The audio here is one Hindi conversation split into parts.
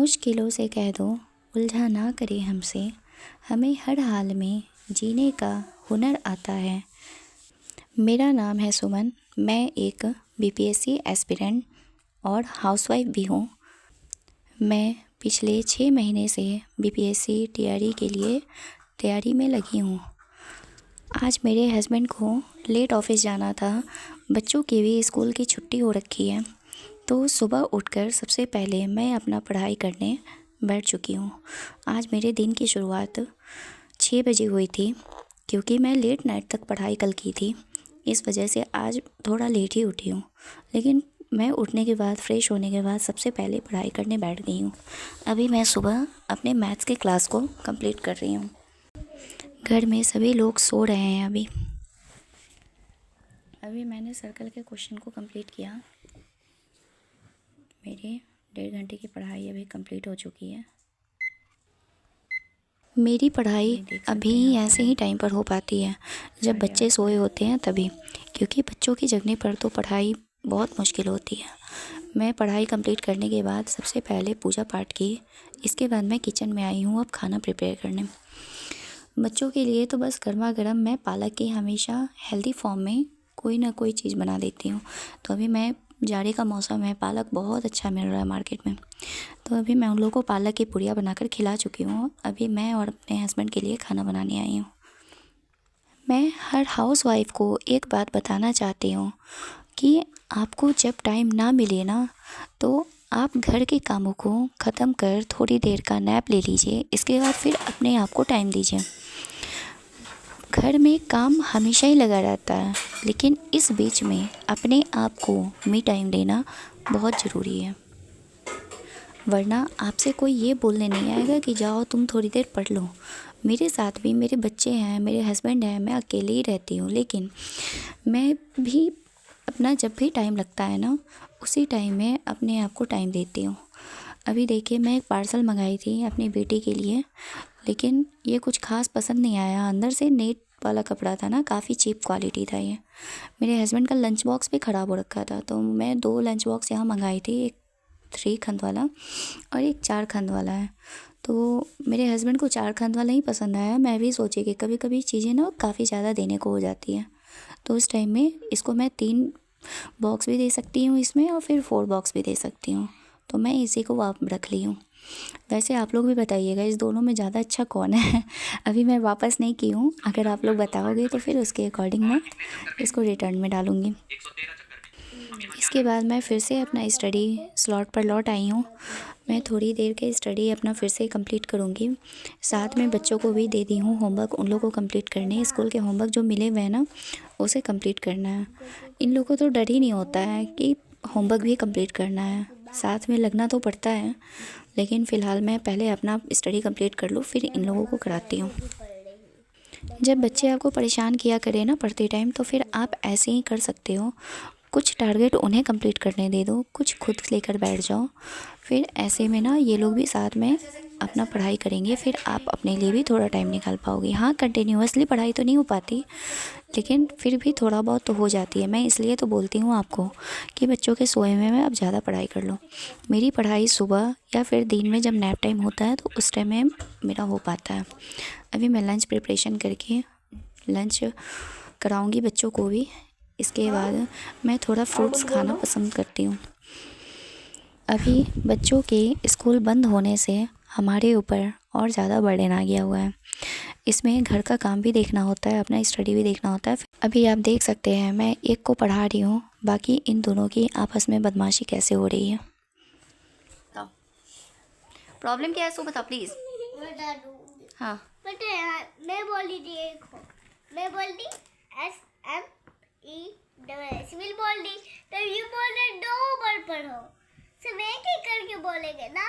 मुश्किलों से कह दो उलझा ना करे हमसे, हमें हर हाल में जीने का हुनर आता है। मेरा नाम है सुमन, मैं एक बीपीएससी एस्पिरेंट और हाउसवाइफ भी हूँ। मैं पिछले 6 महीने से बीपीएससी टीआरई के लिए तैयारी में लगी हूँ। आज मेरे हस्बैंड को लेट ऑफिस जाना था, बच्चों की भी स्कूल की छुट्टी हो रखी है, तो सुबह उठकर सबसे पहले मैं अपना पढ़ाई करने बैठ चुकी हूँ। आज मेरे दिन की शुरुआत 6 बजे हुई थी, क्योंकि मैं लेट नाइट तक पढ़ाई कल की थी, इस वजह से आज थोड़ा लेट ही उठी हूँ। लेकिन मैं उठने के बाद फ्रेश होने के बाद सबसे पहले पढ़ाई करने बैठ गई हूँ। अभी मैं सुबह अपने मैथ्स के क्लास को कंप्लीट कर रही हूँ। घर में सभी लोग सो रहे हैं। अभी मैंने सर्कल के क्वेश्चन को कंप्लीट किया। मेरे 1.5 घंटे की पढ़ाई अभी कंप्लीट हो चुकी है। मेरी पढ़ाई अभी ऐसे ही टाइम पर हो पाती है जब बच्चे सोए होते हैं तभी, क्योंकि बच्चों की जगने पर तो पढ़ाई बहुत मुश्किल होती है। मैं पढ़ाई कंप्लीट करने के बाद सबसे पहले पूजा पाठ की, इसके बाद मैं किचन में आई हूँ अब खाना प्रिपेयर करने। बच्चों के लिए तो बस गर्मा गर्म मैं पालक की हमेशा हेल्दी फॉर्म में कोई ना कोई चीज़ बना देती हूँ। तो अभी मैं जाड़े का मौसम है, पालक बहुत अच्छा मिल रहा है मार्केट में, तो अभी मैं उन लोगों को पालक की पुड़िया बनाकर खिला चुकी हूँ। अभी मैं और अपने हस्बैंड के लिए खाना बनाने आई हूँ। मैं हर हाउसवाइफ को एक बात बताना चाहती हूँ कि आपको जब टाइम ना मिले ना, तो आप घर के कामों को ख़त्म कर थोड़ी देर का नैप ले लीजिए, इसके बाद फिर अपने आप को टाइम दीजिए। घर में काम हमेशा ही लगा रहता है, लेकिन इस बीच में अपने आप को मी टाइम देना बहुत ज़रूरी है, वरना आपसे कोई ये बोलने नहीं आएगा कि जाओ तुम थोड़ी देर पढ़ लो। मेरे साथ भी मेरे बच्चे हैं, मेरे हस्बैंड हैं, मैं अकेले ही रहती हूँ, लेकिन मैं भी अपना जब भी टाइम लगता है ना, उसी टाइम में अपने आप को टाइम देती हूँ। अभी देखिए, मैं एक पार्सल मंगाई थी अपनी बेटी के लिए, लेकिन ये कुछ ख़ास पसंद नहीं आया। अंदर से नेट वाला कपड़ा था ना, काफ़ी चीप क्वालिटी था ये। मेरे हस्बैंड का लंच बॉक्स भी ख़राब हो रखा था, तो मैं 2 लंच बॉक्स यहाँ मंगाई थी, एक 3 खंड वाला और एक 4 खंड वाला है। तो मेरे हस्बैंड को 4 खंड वाला ही पसंद आया। मैं भी सोची कि कभी कभी चीज़ें ना काफ़ी ज़्यादा देने को हो जाती है, तो उस टाइम में इसको मैं 3 बॉक्स भी दे सकती हूँ इसमें, और फिर 4 बॉक्स भी दे सकती हूँ, तो मैं इसी को रख ली हूँ। वैसे आप लोग भी बताइएगा इस दोनों में ज़्यादा अच्छा कौन है। अभी मैं वापस नहीं की हूँ, अगर आप लोग बताओगे तो फिर उसके अकॉर्डिंग मैं इसको रिटर्न में डालूँगी। इसके बाद मैं फिर से अपना स्टडी स्लॉट पर लौट आई हूँ। मैं थोड़ी देर के स्टडी अपना फिर से कंप्लीट करूँगी। साथ में बच्चों को भी दे दी हूँ होमवर्क, उन लोगों को कंप्लीट करने, स्कूल के होमवर्क जो मिले हुए हैं ना, उसे कंप्लीट करना है। इन लोगों को तो डर ही नहीं होता है कि होमवर्क भी कंप्लीट करना है, साथ में लगना तो पड़ता है, लेकिन फ़िलहाल मैं पहले अपना स्टडी कंप्लीट कर लूँ, फिर इन लोगों को कराती हूँ। जब बच्चे आपको परेशान किया करें ना पढ़ते टाइम, तो फिर आप ऐसे ही कर सकते हो, कुछ टारगेट उन्हें कंप्लीट करने दे दो, कुछ खुद लेकर बैठ जाओ। फिर ऐसे में ना ये लोग भी साथ में अपना पढ़ाई करेंगे, फिर आप अपने लिए भी थोड़ा टाइम निकाल पाओगे। हाँ, कंटिन्यूअसली पढ़ाई तो नहीं हो पाती, लेकिन फिर भी थोड़ा बहुत तो हो जाती है। मैं इसलिए तो बोलती हूँ आपको कि बच्चों के सोए में आप ज़्यादा पढ़ाई कर लो। मेरी पढ़ाई सुबह या फिर दिन में जब नैप टाइम होता है, तो उस टाइम में मेरा हो पाता है। अभी मैं लंच प्रिपरेशन करके लंच कराऊंगी बच्चों को भी। इसके बाद मैं थोड़ा फ्रूट्स खाना पसंद करती हूँ। अभी बच्चों के स्कूल बंद होने से हमारे ऊपर और ज़्यादा बर्डन आ गया हुआ है। इसमें घर का काम भी देखना होता है, अपना स्टडी भी देखना होता है। अभी आप देख सकते हैं मैं एक को पढ़ा रही हूँ, बाकी इन दोनों की आपस में बदमाशी कैसे हो रही है। बताओ प्रॉब्लम क्या है, सो बताओ प्लीज़। बता दूंगी। हाँ, बट मैं बोली थी एक हो, मैं बोलती SME सिविल बोल दी, तब ये बोल रहे 2 बार पढ़ो, सब एक एक करके बोलेंगे ना।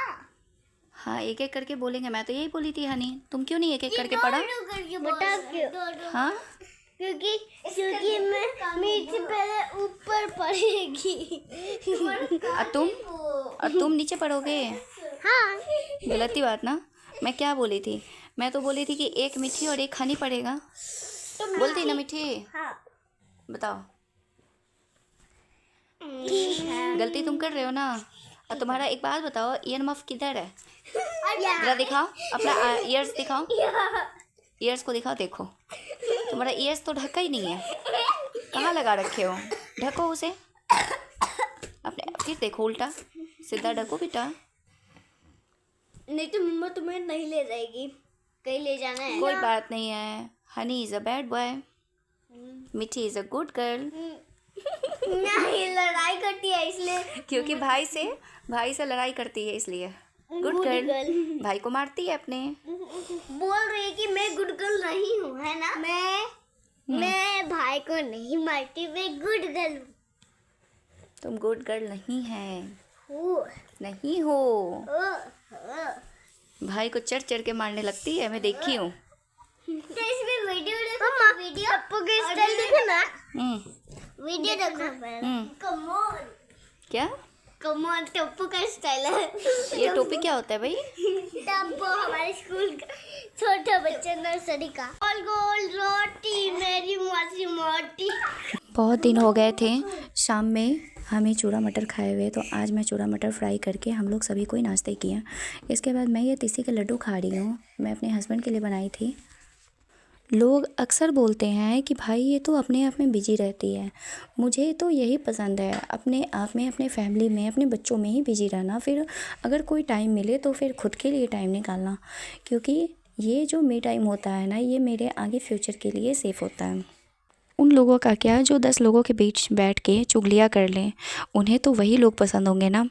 हाँ, एक एक करके बोलेंगे। मैं तो यही बोली थी हनी, तुम क्यों नहीं एक एक करके दो पढ़ा? करके बता क्यों? हाँ, क्योंकि मैं नीचे पहले ऊपर पढ़ेगी। और तुम नीचे पढ़ोगे? हाँ, गलत ही बात ना। मैं क्या बोली थी? मैं तो बोली थी कि एक मीठी और एक हनी पड़ेगा। बोलती ना मीठी। हाँ। बताओ, गलती तुम कर रहे हो ना। और तुम्हारा एक बात बताओ, ईयर मफ किधर है? या जरा दिखाओ अपना ईयर्स दिखाओ, ईयर्स को दिखाओ। देखो तुम्हारा ईयर्स तो ढका ही नहीं है, कहाँ लगा रखे हो? ढको उसे अपने, फिर देखो उल्टा सीधा ढको बेटा। नहीं तो मम्मा तुम्हें नहीं ले जाएगी, कहीं ले जाना है। कोई बात नहीं है, honey is a bad boy, मिठी इज अ गुड गर्ल। नहीं, लड़ाई करती है इसलिए। क्योंकि भाई से लड़ाई करती है इसलिए गुड गर्ल। भाई को मारती है अपने। बोल रही है कि मैं गुड गर्ल नहीं हूँ, है ना? मैं भाई को नहीं मारती, मैं गुड गर्ल तुम गुड गर्ल नहीं है, हूँ। नहीं हो। भाई को चढ़ चढ़ के मारने लगती है, मैं देखी हूँ। तो इसमें वीडियो देखो, वीडियो पप्पू के स्टाइल देखो ना, वीडियो देखो। कम ऑन, क्या कम ऑन, टप्पू का स्टाइल है। ये टोपी क्या होता है भाई? टप्पू हमारे स्कूल का छोटा बच्चा, नर्सरी का। गोल गोल रोटी मेरी मौसी मोटी। बहुत दिन हो गए थे शाम में हमें चूड़ा मटर खाए हुए, तो आज मैं चूड़ा मटर फ्राई करके हम लोग सभी को ही नाश्ते किया। इसके बाद मैं ये तीसी के लड्डू खा रही हूँ, मैं अपने हस्बैंड के लिए बनाई थी। लोग अक्सर बोलते हैं कि भाई ये तो अपने आप में बिजी रहती है। मुझे तो यही पसंद है, अपने आप में, अपने फैमिली में, अपने बच्चों में ही बिजी रहना। फिर अगर कोई टाइम मिले तो फिर खुद के लिए टाइम निकालना, क्योंकि ये जो मी टाइम होता है ना, ये मेरे आगे फ्यूचर के लिए सेफ़ होता है। उन लोगों का क्या जो 10 लोगों के बीच बैठ के चुगलियाँ कर लें, उन्हें तो वही लोग पसंद होंगे ना।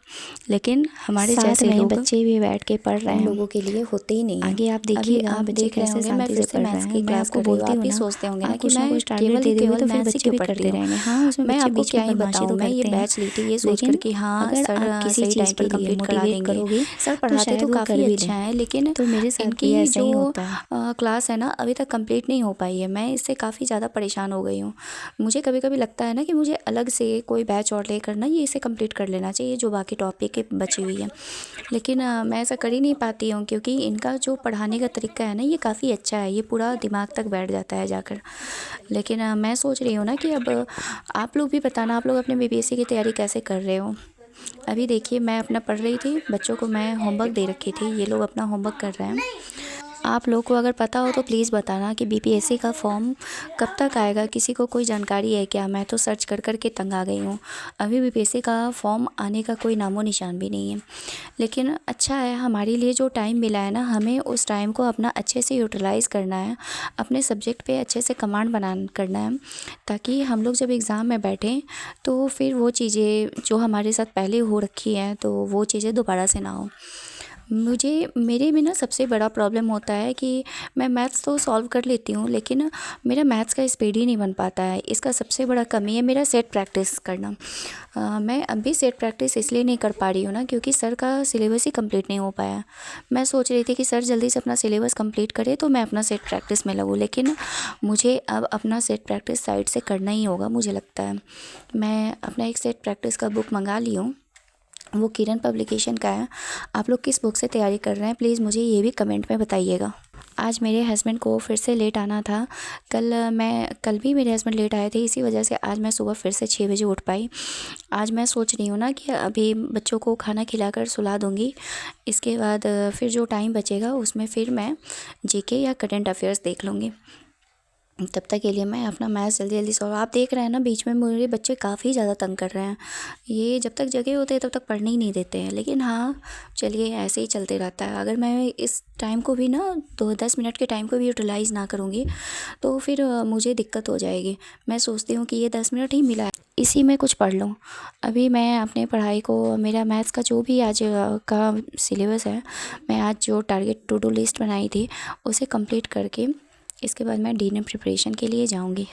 लेकिन हमारे जैसे लोग, बच्चे भी बैठ के पढ़ रहे हैं, लोगों के लिए होते ही नहीं। आगे आप देखिए, आप देख रहे होंगे मैं फिर से मैथ्स की क्लास को बोलती हूँ ना, सोचते होंगे ना कि मैं केवल दे दूँगी तो फिर बच्चे भी करते रहेंगे। हाँ, उसमें मैं आपको क्या ही बताऊँ, मैं ये बैच ली थी ये सोचकर कि हाँ सर किसी टाइम पर कंप्लीट करा देंगे। सर पढ़ाते तो काफ़ी अच्छा है, लेकिन तो मेरे साथ इनकी जो क्लास है ना अभी तक कंप्लीट नहीं हो पाई है। मैं इससे काफ़ी ज़्यादा परेशान हो गई हूँ। मुझे कभी कभी लगता है ना कि मुझे अलग से कोई बैच और लेकर ना ये इसे कंप्लीट कर लेना चाहिए जो बाकी टॉपिक के बची हुई है, लेकिन मैं ऐसा कर ही नहीं पाती हूँ, क्योंकि इनका जो पढ़ाने का तरीका है ना ये काफ़ी अच्छा है, ये पूरा दिमाग तक बैठ जाता है जाकर। लेकिन मैं सोच रही हूँ ना कि अब आप लोग भी बताना, आप लोग अपने बीपीएससी की तैयारी कैसे कर रहे हो। अभी देखिए मैं अपना पढ़ रही थी, बच्चों को मैं होमवर्क दे रखी थी, ये लोग अपना होमवर्क कर रहे हैं। आप लोग को अगर पता हो तो प्लीज़ बताना कि बीपीएससी का फॉर्म कब तक आएगा, किसी को कोई जानकारी है क्या? मैं तो सर्च कर कर के तंग आ गई हूँ। अभी बीपीएससी का फॉर्म आने का कोई नामो निशान भी नहीं है, लेकिन अच्छा है हमारे लिए जो टाइम मिला है ना, हमें उस टाइम को अपना अच्छे से यूटिलाइज़ करना है, अपने सब्जेक्ट पे अच्छे से कमांड करना है, ताकि हम लोग जब एग्ज़ाम में बैठें तो फिर वो चीज़ें जो हमारे साथ पहले हो रखी हैं तो वो चीज़ें दोबारा से ना हो। मेरे में ना सबसे बड़ा प्रॉब्लम होता है कि मैं मैथ्स तो सॉल्व कर लेती हूँ, लेकिन मेरा मैथ्स का स्पीड ही नहीं बन पाता है। इसका सबसे बड़ा कमी है मेरा सेट प्रैक्टिस करना। मैं अभी सेट प्रैक्टिस इसलिए नहीं कर पा रही हूँ ना, क्योंकि सर का सिलेबस ही कंप्लीट नहीं हो पाया। मैं सोच रही थी कि सर जल्दी से अपना सिलेबस कंप्लीट करे तो मैं अपना सेट प्रैक्टिस में लगूँ, लेकिन मुझे अब अपना सेट प्रैक्टिस साइड से करना ही होगा मुझे लगता है। मैं अपना एक सेट प्रैक्टिस का बुक मंगा ली हूँ, वो किरण पब्लिकेशन का है। आप लोग किस बुक से तैयारी कर रहे हैं प्लीज़ मुझे ये भी कमेंट में बताइएगा। आज मेरे हस्बैंड को फिर से लेट आना था। कल भी मेरे हस्बैंड लेट आए थे, इसी वजह से आज मैं सुबह फिर से 6 बजे उठ पाई। आज मैं सोच रही हूँ ना कि अभी बच्चों को खाना खिलाकर सुला दूँगी, इसके बाद फिर जो टाइम बचेगा उसमें फिर मैं जीके या करंट अफेयर्स देख लूँगी। तब तक के लिए मैं अपना मैथ्स जल्दी सॉल्व। आप देख रहे हैं ना बीच में मेरे बच्चे काफ़ी ज़्यादा तंग कर रहे हैं, ये जब तक जगह होते हैं तब तक पढ़ने ही नहीं देते हैं। लेकिन हाँ चलिए ऐसे ही चलते रहता है। अगर मैं इस टाइम को भी ना 10 मिनट के टाइम को भी यूटिलाइज़ ना करूँगी तो फिर मुझे दिक्कत हो जाएगी। मैं सोचती हूँ कि ये 10 मिनट ही मिला है, इसी में कुछ पढ़ लूँ। अभी मैं अपने पढ़ाई को, मेरा मैथ्स का जो भी आज का सिलेबस है, मैं आज जो टारगेट टू डू लिस्ट बनाई थी उसे कंप्लीट करके इसके बाद मैं डिनर प्रिपरेशन के लिए जाऊंगी।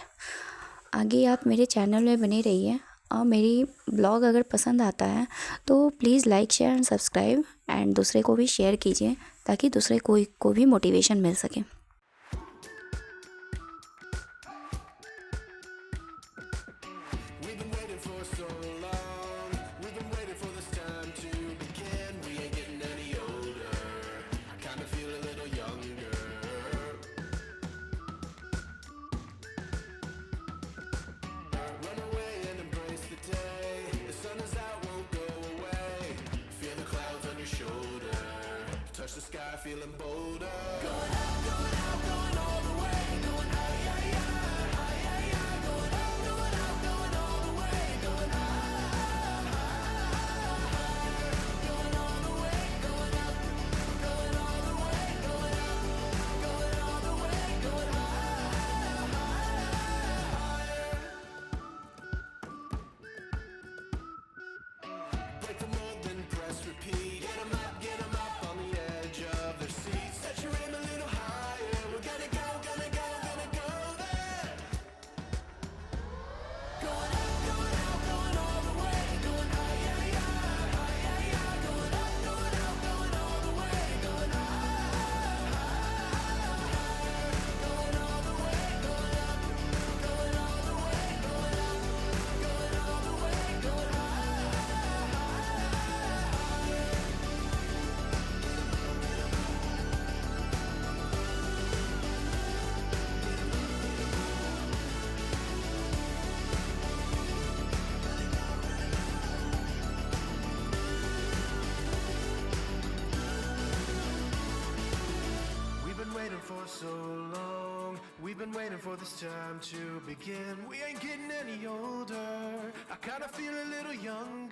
आगे आप मेरे चैनल में बने रहिए, और मेरी ब्लॉग अगर पसंद आता है तो please like share and subscribe, and दूसरे को भी शेयर कीजिए ताकि दूसरे को भी मोटिवेशन मिल सके। touch the sky, feeling bolder. Going up, going out, going all the way. Going high, high, high, high, high, high. Going up, going out, going all the way. Going high, high, higher. Going all the way, going up. Going all the way, going up. Going all the way, going high, higher. Break the mold, then press repeat. Get 'em up on the edge of their seats. Set your aim a little higher. We're gonna go, gonna go, gonna go there. Going up, going out, going all the way. Going high, high, high, high, high, high. Going up, going out, going all the way. Going high, higher. Going all the way, going up. Going all the way, going up. Going all the way, going We've been waiting for so long. We've been waiting for this time to begin. We ain't getting any older. I kinda feel a little younger.